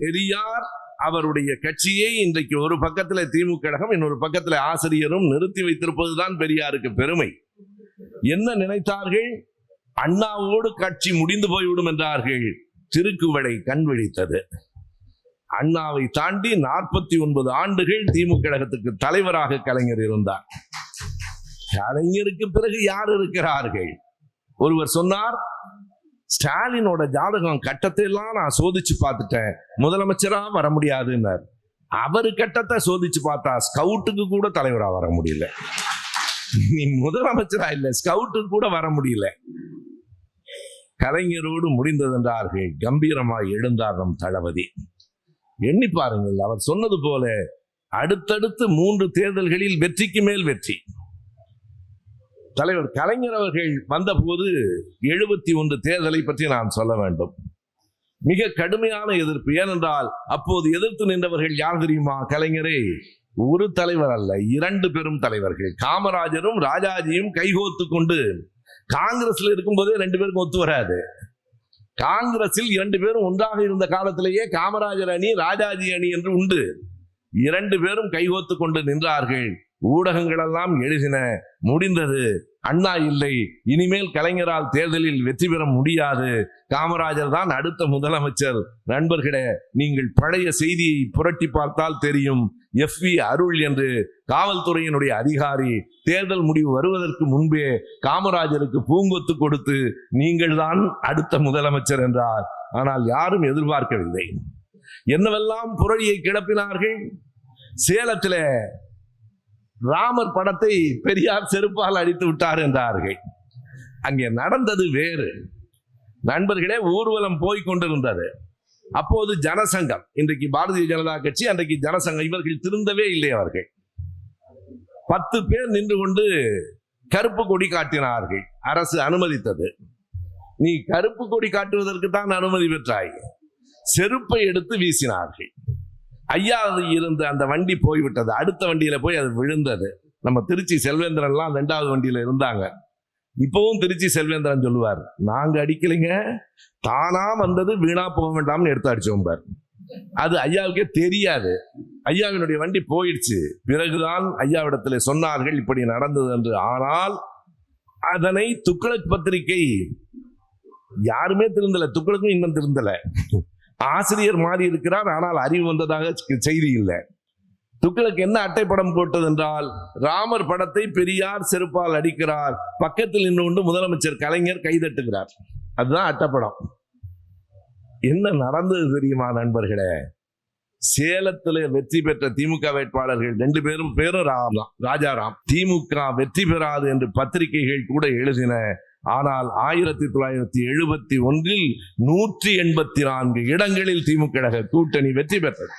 பெரியார் அவருடைய கட்சியை இன்றைக்கு ஒரு பக்கத்தில் திமுக கழகம், இன்னொரு பக்கத்தில் ஆசிரியரும் நிறுத்தி வைத்திருப்பதுதான் பெரியாருக்கு பெருமை. என்ன நினைத்தார்கள்? அண்ணாவோடு கட்சி முடிந்து போய்விடும் என்றார்கள். திருக்குவளை கண் விழித்தது. அண்ணாவை தாண்டி 49 ஆண்டுகள் திமுக கழகத்துக்கு தலைவராக கலைஞர் இருந்தார். கலைஞருக்கு பிறகு யார் இருக்கிறார்கள்? ஒருவர் சொன்னார், ஸ்டாலினோட ஜாதகம் கட்டத்தை எல்லாம் நான் சோதிச்சு பார்த்துட்டேன், முதலமைச்சரா வர முடியாதுன்னார். அவரு கட்டத்தை சோதிச்சு பார்த்தா ஸ்கவுட்டுக்கு கூட தலைவரா வர முடியல. நீ முதலமைச்சரா இல்ல, ஸ்கவுட்டு கூட வர முடியல. கலைஞரோடு முடிந்ததென்றார்கள். கம்பீரமாய் எழுந்தார் நம் தளபதி. எண்ணி பாருங்கள், அவர் சொன்னது போல அடுத்தடுத்து 3 தேர்தல்களில் வெற்றிக்கு மேல் வெற்றி. தலைவர் கலைஞர் அவர்கள் வந்தபோது 71 தேர்தலை பற்றி நான் சொல்ல வேண்டும். மிக கடுமையான எதிர்ப்பு. ஏனென்றால் அப்போது எதிர்த்து நின்றவர்கள் யார் தெரியுமா? கலைஞரே ஒரு தலைவர் அல்ல, 2 பெரும் தலைவர்கள். காமராஜரும் ராஜாஜியும் கைகோத்து கொண்டு காங்கிரஸ்ல இருக்கும்போதே 2 பேருக்கும் ஒத்து வராது. காங்கிரஸில் 2 பேரும் ஒன்றாக இருந்த காலத்திலேயே காமராஜர் அணி ராஜாஜி அணி என்று உண்டு. 2 பேரும் கைகோத்து கொண்டு நின்றார்கள். ஊடகங்கள் எல்லாம் எழுதின, முடிந்தது, அண்ணா இல்லை, இனிமேல் கலைஞரால் தேர்தலில் வெற்றி பெற முடியாது, காமராஜர் தான் அடுத்த முதலமைச்சர். நண்பர்களே, நீங்கள் பழைய செய்தியை புரட்டி பார்த்தால் தெரியும். FV அருள் என்று காவல்துறையினுடைய அதிகாரி தேர்தல் முடிவு வருவதற்கு முன்பே காமராஜருக்கு பூங்கொத்து கொடுத்து நீங்கள் தான் அடுத்த முதலமைச்சர் என்றார். ஆனால் யாரும் எதிர்பார்க்கவில்லை. என்னவெல்லாம் புரளியை கிளப்பினார்கள். சேலத்தில் ராமர் படத்தை பெரியார் செருப்பால் அடித்து விட்டார் என்றார்கள். அங்கே நடந்தது வேறு. நண்பர்களே, ஊர்வலம் போய் கொண்டிருந்தது. அப்போது ஜனசங்கம், இன்றைக்கு பாரதிய ஜனதா கட்சி, அன்றைக்கு ஜனசங்கம், இவர்கள் திருந்தவே இல்லை. அவர்கள் 10 பேர் நின்று கொண்டு கருப்பு கொடி காட்டினார்கள். அரசு அனுமதித்தது. நீ கருப்பு கொடி காட்டுவதற்கு தான் அனுமதி பெற்றாய். செருப்பை எடுத்து வீசினார்கள். ஐயா இருந்த அந்த வண்டி போய்விட்டது. அடுத்த வண்டியில போய் அது விழுந்தது. நம்ம திருச்சி செல்வேந்திரன் எல்லாம் 2வது வண்டியில இருந்தாங்க. இப்பவும் திருச்சி செல்வேந்திரன் சொல்லுவார், நாங்க அடிக்கலைங்க, தானா வந்தது, வீணா போக வேண்டாம்னு எடுத்து அடிச்சோம் பார். அது ஐயாவுக்கே தெரியாது. ஐயாவினுடைய வண்டி போயிடுச்சு. பிறகுதான் ஐயாவிடத்துல சொன்னார்கள் இப்படி நடந்தது என்று. ஆனால் அதனை துக்ளக் பத்திரிகை யாருமே திருந்தல. துக்ளக்கும் இன்னும் திருந்தல. ஆசிரியர் மாறி இருக்கிறார், ஆனால் அறிவு வந்ததாக செய்தி இல்லை. துக்ளக் என்ன அட்டைப்படம் போட்டது என்றால், ராமர் படத்தை பெரியார் செருப்பால் அடிக்கிறார், பக்கத்தில் நின்று கொண்டு முதலமைச்சர் கலைஞர் கைதட்டுகிறார். அதுதான் அட்டைப்படம். என்ன நடந்தது தெரியுமா நண்பர்களே? சேலத்தில் வெற்றி பெற்ற திமுக வேட்பாளர்கள் 2 பேரும் ராஜாராம். திமுக வெற்றி பெறாது என்று பத்திரிகைகள் கூட எழுதின. ஆனால் 1971 184 இடங்களில் திமுக கூட்டணி வெற்றி பெற்றது.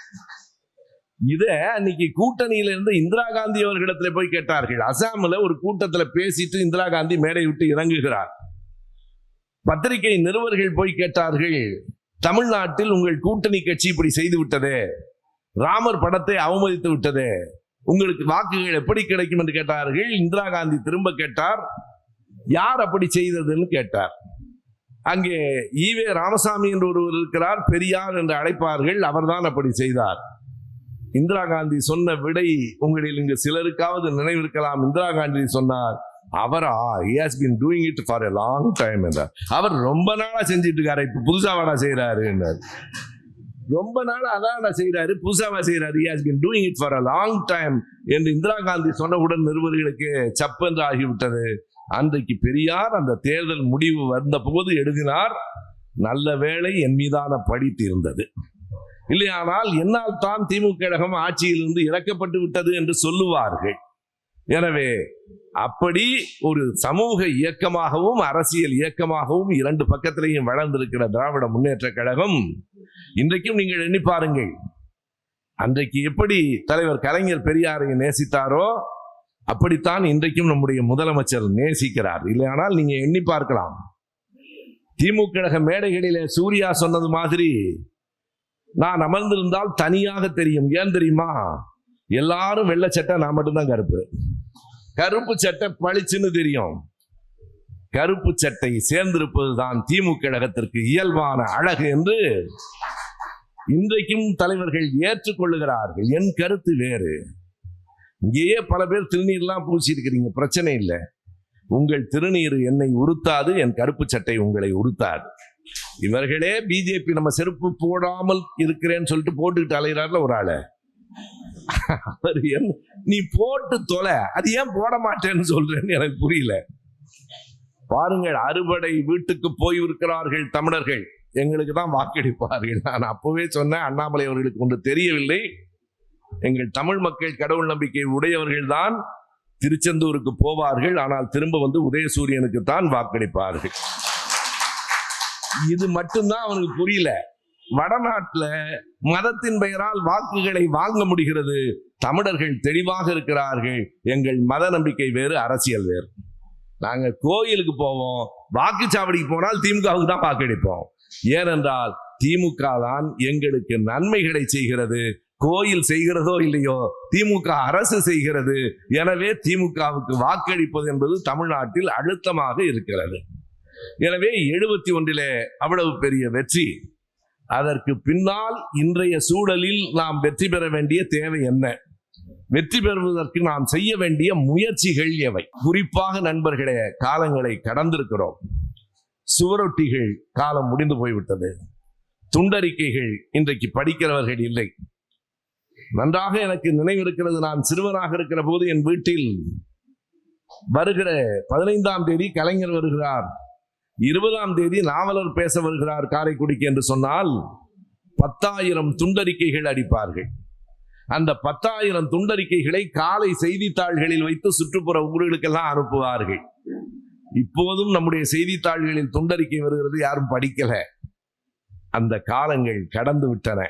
இத அன்னைக்கு கூட்டணியிலிருந்து இந்திரா காந்தி அவர்களிடத்துல போய் கேட்டார்கள். அசாமில் ஒரு கூட்டத்துல பேசிட்டு இந்திரா காந்தி மேடை விட்டு இறங்குகிறார். பத்திரிகை நிருபர்கள் போய் கேட்டார்கள், தமிழ்நாட்டில் உங்கள் கூட்டணி கட்சி இப்படி செய்து விட்டதே, ராமர் படத்தை அவமதித்து விட்டதே, உங்களுக்கு வாக்குகள் எப்படி கிடைக்கும் என்று கேட்டார்கள். இந்திரா காந்தி திரும்ப கேட்டார், யார் அப்படி செய்ததுன்னு கேட்டார். அங்கே ஈவே ராமசாமி என்று ஒருவர் இருக்கிறார், பெரியார் என்று அழைப்பார்கள், அவர்தான் அப்படி செய்தார். இந்திரா காந்தி சொன்ன விடை உங்களில் இங்கு சிலருக்காவது நினைவிருக்கலாம். இந்திரா காந்தி சொன்னார், அவரா he has been doing it for a long time என்றார். அவர் ரொம்ப நாளா செஞ்சிட்டு இருக்காரு, இப்ப புதுசா வாடா செய்யறாரு என்றார். ரொம்ப நாளா அதான் செய்யறாரு, புதுசாவா செய்யறாரு, he has been doing it for a long time என்று இந்திரா காந்தி சொன்னவுடன் நிருபர்களுக்கு சப்பென்று ஆகிவிட்டது. அன்றைக்கு பெரியார் அந்த தேர்தல் முடிவு வந்த போது எழுதினார், நல்ல வேளை என் மீதான பழி தீர்ந்தது, இல்லையானால் என்னால் தான் திமுக கழகம் ஆட்சியிலிருந்து இறக்கப்பட்டு விட்டது என்று சொல்லுவார்கள். எனவே அப்படி ஒரு சமூக இயக்கமாகவும் அரசியல் இயக்கமாகவும் 2 பக்கத்திலேயும் வளர்ந்திருக்கிற திராவிட முன்னேற்ற கழகம் இன்றைக்கும் நீங்கள் எண்ணி பாருங்கள். அன்றைக்கு எப்படி தலைவர் கலைஞர் பெரியாரை நேசித்தாரோ அப்படித்தான் இன்றைக்கும் நம்முடைய முதலமைச்சர் நேசிக்கிறார். இல்லையானால் நீங்க எண்ணி பார்க்கலாம். திமுக கழக மேடைகளிலே சூர்யா சொன்னது மாதிரி நான் அமர்ந்திருந்தால் தனியாக தெரியும். ஏன் தெரியுமா? எல்லாரும் வெள்ளை சட்டை, நான் மட்டும்தான் கருப்பு. கருப்பு சட்டை பளிச்சுன்னு தெரியும். கருப்பு சட்டை சேர்ந்திருப்பதுதான் திமுக கழகத்திற்கு இயல்பான அழகு என்று இன்றைக்கும் தலைவர்கள் ஏற்றுக்கொள்ளுகிறார்கள். என் கருத்து வேறு. இங்கேயே பல பேர் திருநீர்லாம் பூசி இருக்கிறீங்க, பிரச்சனை இல்லை. உங்கள் திருநீர் என்னை உறுத்தாது, என் கருப்பு சட்டை உங்களை உறுத்தாது. இவர்களே பிஜேபி நம்ம செருப்பு போடாமல் இருக்கிறேன்னு சொல்லிட்டு போட்டுக்கிட்டு அலைகிறார்ல ஒரு ஆளு, நீ போட்டு தொலை, அது ஏன் போட மாட்டேன்னு சொல்றேன்னு எனக்கு புரியல. பாருங்கள், அறுபடை வீட்டுக்கு போய் இருக்கிறார்கள் தமிழர்கள், எங்களுக்கு தான் வாக்களிப்பார்கள். நான் அப்பவே சொன்னேன், அண்ணாமலை அவர்களுக்கு ஒன்று தெரியவில்லை, எங்கள் தமிழ் மக்கள் கடவுள் நம்பிக்கை உடையவர்கள் தான் திருச்செந்தூருக்கு போவார்கள், ஆனால் திரும்ப வந்து உதயசூரியனுக்கு தான் வாக்களிப்பார்கள். இது மட்டும்தான் அவனுக்கு புரியல. வடநாட்டுல மதத்தின் பெயரால் வாக்குகளை வாங்க முடிகிறது. தமிழர்கள் தெளிவாக இருக்கிறார்கள். எங்கள் மத நம்பிக்கை வேறு, அரசியல் வேறு. நாங்க கோயிலுக்கு போவோம், வாக்குச்சாவடிக்கு போனால் திமுகவுக்கு தான் வாக்களிப்போம். ஏனென்றால் திமுக தான் எங்களுக்கு நன்மைகளை செய்கிறது. கோயில் செய்கிறதோ இல்லையோ, திமுக அரசு செய்கிறது. எனவே திமுகவுக்கு வாக்களிப்பது என்பது தமிழ்நாட்டில் அழுத்தமாக இருக்கிறது. எனவே 71 அவ்வளவு பெரிய வெற்றி. அதற்கு பின்னால் இன்றைய சூழலில் நாம் வெற்றி பெற வேண்டிய தேவை என்ன, வெற்றி பெறுவதற்கு நாம் செய்ய வேண்டிய முயற்சிகள் எவை? குறிப்பாக நண்பர்களே, காலங்களை கடந்திருக்கிறோம். சுவரொட்டிகள் காலம் முடிந்து போய்விட்டது. துண்டறிக்கைகள் இன்றைக்கு படிக்கிறவர்கள் இல்லை. நன்றாக எனக்கு நினைவிருக்கிறது, நான் சிறுவனாக இருக்கிற போது என் வீட்டில் வருகிற 15ஆம் தேதி கலைஞர் வருகிறார், 20ஆம் தேதி நாவலர் பேச வருகிறார் காரைக்குடிக்கு என்று சொன்னால் 10,000 துண்டறிக்கைகள் அடிப்பார்கள். அந்த 10,000 துண்டறிக்கைகளை காலை செய்தித்தாள்களில் வைத்து சுற்றுப்புற ஊர்களுக்கெல்லாம் அனுப்புவார்கள். இப்போதும் நம்முடைய செய்தித்தாள்களில் துண்டறிக்கை வருகிறது, யாரும் படிக்கல. அந்த காலங்கள் கடந்து விட்டன.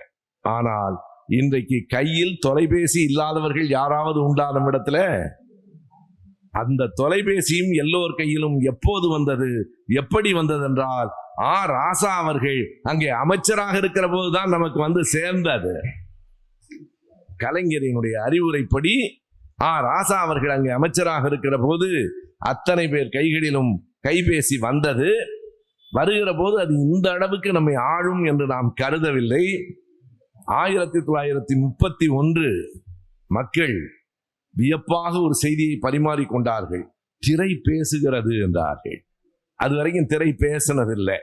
ஆனால் இன்றைக்கு கையில் தொலைபேசி இல்லாதவர்கள் யாராவது உண்டா நம்மிடத்துல? அந்த தொலைபேசியும் எல்லோர் கையிலும் எப்போது வந்தது, எப்படி வந்தது என்றால் ராசா அவர்கள் அங்கே அமைச்சராக இருக்கிற போதுதான் நமக்கு வந்து சேர்ந்தது. கலைஞரினுடைய அறிவுரைப்படி ராசா அவர்கள் அங்கே அமைச்சராக இருக்கிற போது அத்தனை பேர் கைகளிலும் கைபேசி வந்தது. வருகிற போது அது இந்த அளவுக்கு நம்மை ஆளும் என்று நாம் கருதவில்லை. 1931 மக்கள் வியப்பாக ஒரு செய்தியை பரிமாறிக்கொண்டார்கள். திரை பேசுகிறது என்றார்கள். அதுவரைக்கும் திரை பேசினதில்லை.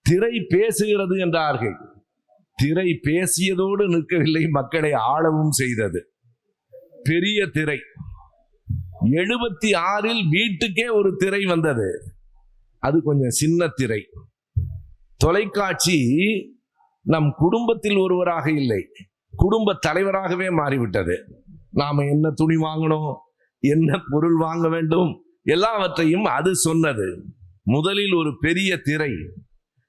திரை பேசுகிறது என்றார்கள். திரை பேசியதோடு நிற்கவில்லை, மக்களை ஆளவும் செய்தது. பெரிய திரை. 76 வீட்டுக்கே ஒரு திரை வந்தது. அது கொஞ்சம் சின்ன திரை. தொலைக்காட்சி நம் குடும்பத்தில் ஒருவராக இல்லை, குடும்ப தலைவராகவே மாறிவிட்டது. நாம என்ன துணி வாங்கணும், என்ன பொருள் வாங்க வேண்டும், எல்லாவற்றையும் அது சொன்னது. முதலில் ஒரு பெரிய திரை,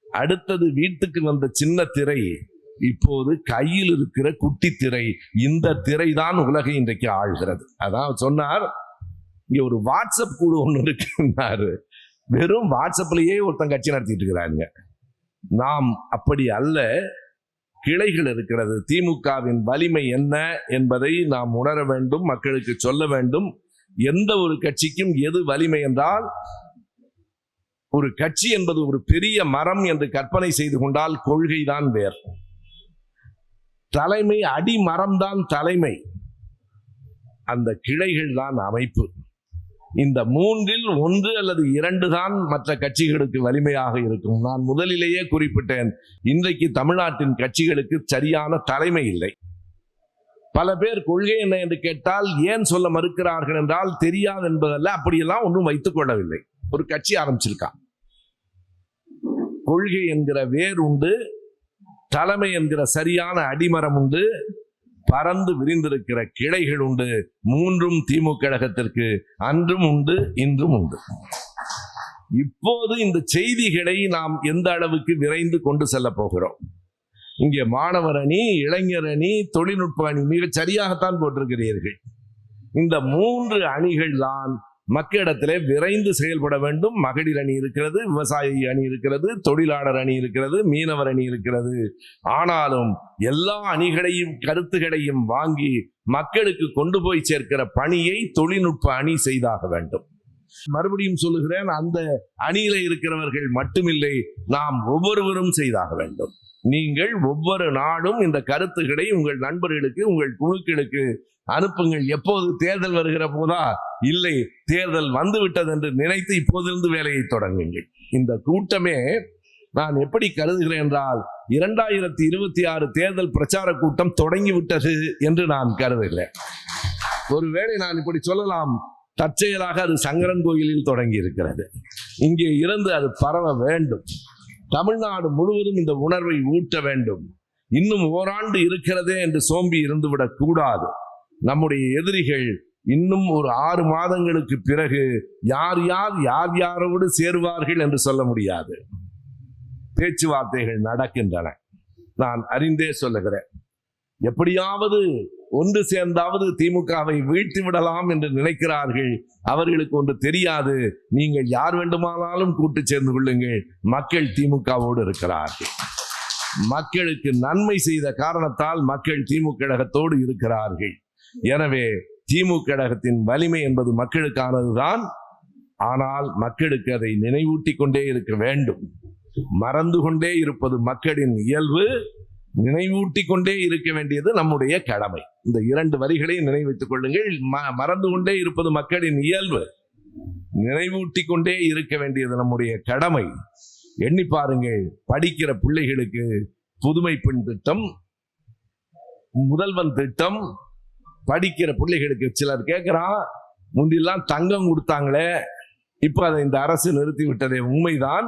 அடுத்தது வீட்டுக்கு வந்த சின்ன திரை, இப்போது கையில் இருக்கிற குட்டி திரை. இந்த திரை தான் உலகை இன்றைக்கு ஆள்கிறது. அதான் சொன்னார், இங்க ஒரு வாட்ஸ்அப் குழு ஒன்று இருக்குன்னாரு. வெறும் வாட்ஸ்அப்லயே ஒருத்தன் கட்சி நடத்திட்டு இருக்கிறாங்க. நாம் அப்படி அல்ல. கிளைகள் இருக்கிறது. திமுகவின் வலிமை என்ன என்பதை நாம் உணர வேண்டும், மக்களுக்கு சொல்ல வேண்டும். எந்த ஒரு கட்சிக்கும் எது வலிமை என்றால், ஒரு கட்சி என்பது ஒரு பெரிய மரம் என்று கற்பனை செய்து கொண்டால் கொள்கைதான் வேர், தலைமை அடி மரம்தான் தலைமை, அந்த கிளைகள் தான் அமைப்பு. இந்த 3இல் 1 அல்லது 2 தான் மற்ற கட்சிகளுக்கு வலிமையாக இருக்கும். நான் முதலிலேயே குறிப்பிட்டேன், இன்றைக்கு தமிழ்நாட்டின் கட்சிகளுக்கு சரியான தலைமை இல்லை. பல பேர் கொள்கை என்ன என்று கேட்டால் ஏன் சொல்ல மறுக்கிறார்கள் என்றால் தெரியாது என்பதல்ல, அப்படியெல்லாம் ஒன்றும் வைத்துக் கொள்ளவில்லை. ஒரு கட்சி ஆரம்பிச்சிருக்கான், கொள்கை என்கிற வேர் உண்டு, தலைமை என்கிற சரியான அடிமரம் உண்டு, பறந்து விரிந்திருக்கிற கிளைகள் உண்டு. 3ம் திமுக கழகத்திற்கு அன்றும் உண்டு, இன்றும் உண்டு. இப்போது இந்த செய்திகளை நாம் எந்த அளவுக்கு விரைந்து கொண்டு செல்ல போகிறோம்? இங்கே மாணவர் அணி, இளைஞர் அணி, தொழில்நுட்ப அணி மிக சரியாகத்தான் போட்டிருக்கிறீர்கள். இந்த 3 அணிகள் தான் மக்களிடத்திலே விரைந்து செயல்பட வேண்டும். மகளிர் அணி இருக்கிறது, விவசாய அணி இருக்கிறது, தொழிலாளர் அணி இருக்கிறது, மீனவர் அணி இருக்கிறது. ஆனாலும் எல்லா அணிகளையும் கருத்துகளையும் வாங்கி மக்களுக்கு கொண்டு போய் சேர்க்கிற பணியை தொழில்நுட்ப அணி செய்தாக வேண்டும். மறுபடியும் சொல்லுகிறேன், அந்த அணியில இருக்கிறவர்கள் மட்டுமில்லை, நாம் ஒவ்வொருவரும் செய்தாக வேண்டும். நீங்கள் ஒவ்வொரு நாளும் இந்த கருத்துக்களை உங்கள் நண்பர்களுக்கு, உங்கள் குழுக்களுக்கு அனுப்புங்கள். எப்போது தேர்தல் வருகிற போதா? இல்லை, தேர்தல் வந்துவிட்டது என்று நினைத்து இப்போதிருந்து வேலையை தொடங்குங்கள். இந்த கூட்டமே நான் எப்படி கருதுகிறேன் என்றால், 2026 தேர்தல் பிரச்சார கூட்டம் தொடங்கிவிட்டது என்று நான் கருதுகிறேன். ஒருவேளை நான் இப்படி சொல்லலாம், தற்செயலாக அது சங்கரன் கோயிலில் தொடங்கி இருக்கிறது. இங்கே இருந்து அது பரவ வேண்டும். தமிழ்நாடு முழுவதும் இந்த உணர்வை ஊட்ட வேண்டும். இன்னும் ஓராண்டு இருக்கிறதே என்று சோம்பி இருந்துவிடக் கூடாது. நம்முடைய எதிரிகள் இன்னும் ஒரு 6 மாதங்களுக்கு பிறகு யார் யாரோடு சேருவார்கள் என்று சொல்ல முடியாது. பேச்சுவார்த்தைகள் நடக்கின்றன. நான் அறிந்தே சொல்லுகிறேன். எப்படியாவது ஒன்று சேர்ந்தாவது திமுகவை வீழ்த்தி விடலாம் என்று நினைக்கிறார்கள். அவர்களுக்கு ஒன்று தெரியாது, நீங்கள் யார் வேண்டுமானாலும் கூட்டு சேர்ந்து கொள்ளுங்கள், மக்கள் திமுகவோடு இருக்கிறார்கள். மக்களுக்கு நன்மை செய்த காரணத்தால் மக்கள் திமுக கழகத்தோடு இருக்கிறார்கள். எனவே திமுக கழகத்தின் வலிமை என்பது மக்களுக்கானதுதான். ஆனால் மக்களுக்கு அதை நினைவூட்டி கொண்டே இருக்க வேண்டும். மறந்து கொண்டே இருப்பது மக்களின் இயல்பு. நினைவூட்டி கொண்டே இருக்க வேண்டியது நம்முடைய கடமை. இந்த 2 வரிகளை நினைவித்துக் கொள்ளுங்கள். மறந்து கொண்டே இருப்பது மக்களின் இயல்பு, நினைவூட்டி கொண்டே இருக்க வேண்டியது நம்முடைய கடமை. எண்ணி பாருங்கள், படிக்கிற பிள்ளைகளுக்கு புதுமை பெண் திட்டம், முதல்வன் திட்டம், படிக்கிற பிள்ளைகளுக்கு சிலர் கேட்கிறான், முந்திலாம் தங்கம் கொடுத்தாங்களே, இப்ப அதை இந்த அரசு நிறுத்தி விட்டதே. உண்மைதான்.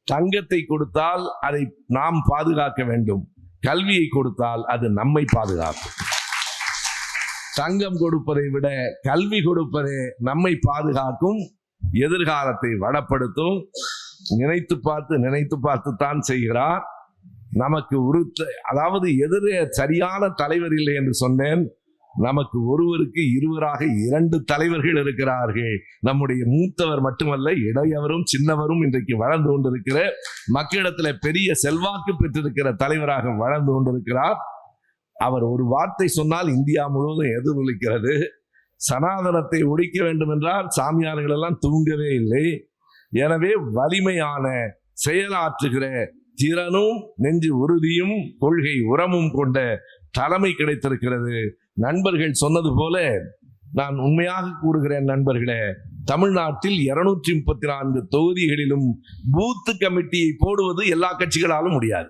தங்கத்தை கொடுத்தால் அதை நாம் பாதுகாக்க வேண்டும். கல்வியை கொடுத்தால் அது நம்மை பாதுகாக்கும். தங்கம் கொடுப்பதை விட கல்வி கொடுப்பதே நம்மை பாதுகாக்கும், எதிர்காலத்தை வளப்படுத்தும். நினைத்து பார்த்து தான் செய்கிறார். நமக்கு அதாவது எதிரே சரியான தலைவர் இல்லை என்று சொன்னேன். நமக்கு ஒருவருக்கு இருவராக 2 தலைவர்கள் இருக்கிறார்கள். நம்முடைய மூத்தவர் மட்டுமல்ல, இளையவரும் சின்னவரும் இன்றைக்கு வளர்ந்து கொண்டிருக்கிற, மக்களிடத்தில் பெரிய செல்வாக்கு பெற்றிருக்கிற தலைவராக வளர்ந்து கொண்டிருக்கிறார். அவர் ஒரு வார்த்தை சொன்னால் இந்தியா முழுவதும் எதிரொலிக்கிறது. சனாதனத்தை ஒழிக்க வேண்டும் என்றால் சாமியார்கள் எல்லாம் தூங்கவே இல்லை. எனவே வலிமையான செயலாற்றுகிற திறனும் நெஞ்சு உறுதியும் கொள்கை உரமும் கொண்ட தலைமை கிடைத்திருக்கிறது. நண்பர்கள் சொன்னது போல நான் உண்மையாக கூறுகிறேன் நண்பர்களே, தமிழ்நாட்டில் 234 தொகுதிகளிலும் பூத்து கமிட்டியை போடுவது எல்லா கட்சிகளாலும் முடியாது.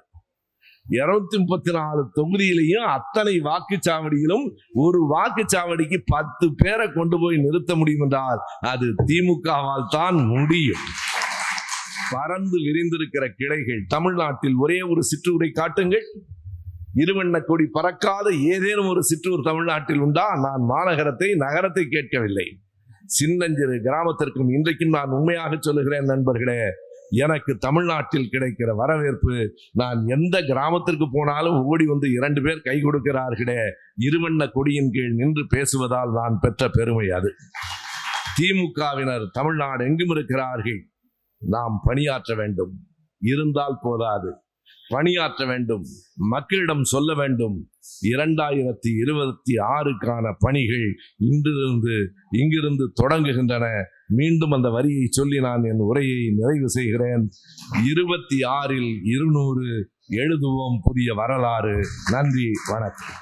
234 தொகுதியிலையும் அத்தனை வாக்குச்சாவடியிலும் ஒரு வாக்குச்சாவடிக்கு 10 பேரை கொண்டு போய் நிறுத்த முடியும் என்றால் அது திமுகவால் தான் முடியும். பறந்து விரிந்திருக்கிற கிளைகள். தமிழ்நாட்டில் ஒரே ஒரு சிற்றூரை காட்டுங்கள். இருவண்ண கொடி பறக்காத ஏதேனும் ஒரு சிற்றூர் தமிழ்நாட்டில் உண்டா? நான் மாநகரத்தை நகரத்தை கேட்கவில்லை. சின்னஞ்சிறு கிராமத்திற்கும் இன்றைக்கும் நான் உண்மையாக சொல்லுகிறேன் நண்பர்களே, எனக்கு தமிழ்நாட்டில் கிடைக்கிற வரவேற்பு, நான் எந்த கிராமத்திற்கு போனாலும் ஓடி வந்து 2 பேர் கை கொடுக்கிறார்களே, இருவண்ண கொடியின் கீழ் நின்று பேசுவதால் நான் பெற்ற பெருமை அது. திமுகவினர் தமிழ்நாடு எங்கும் இருக்கிறார்கள். நாம் பணியாற்ற வேண்டும். இருந்தால் போதாது, பணியாற்ற வேண்டும். மக்களிடம் சொல்ல வேண்டும். 2026க்கான பணிகள் இங்கிருந்து தொடங்குகின்றன. மீண்டும் அந்த வரியை சொல்லி நான் என் உரையை நிறைவு செய்கிறேன். 26ல் 200 எழுதுவோம் புதிய வரலாறு. நன்றி, வணக்கம்.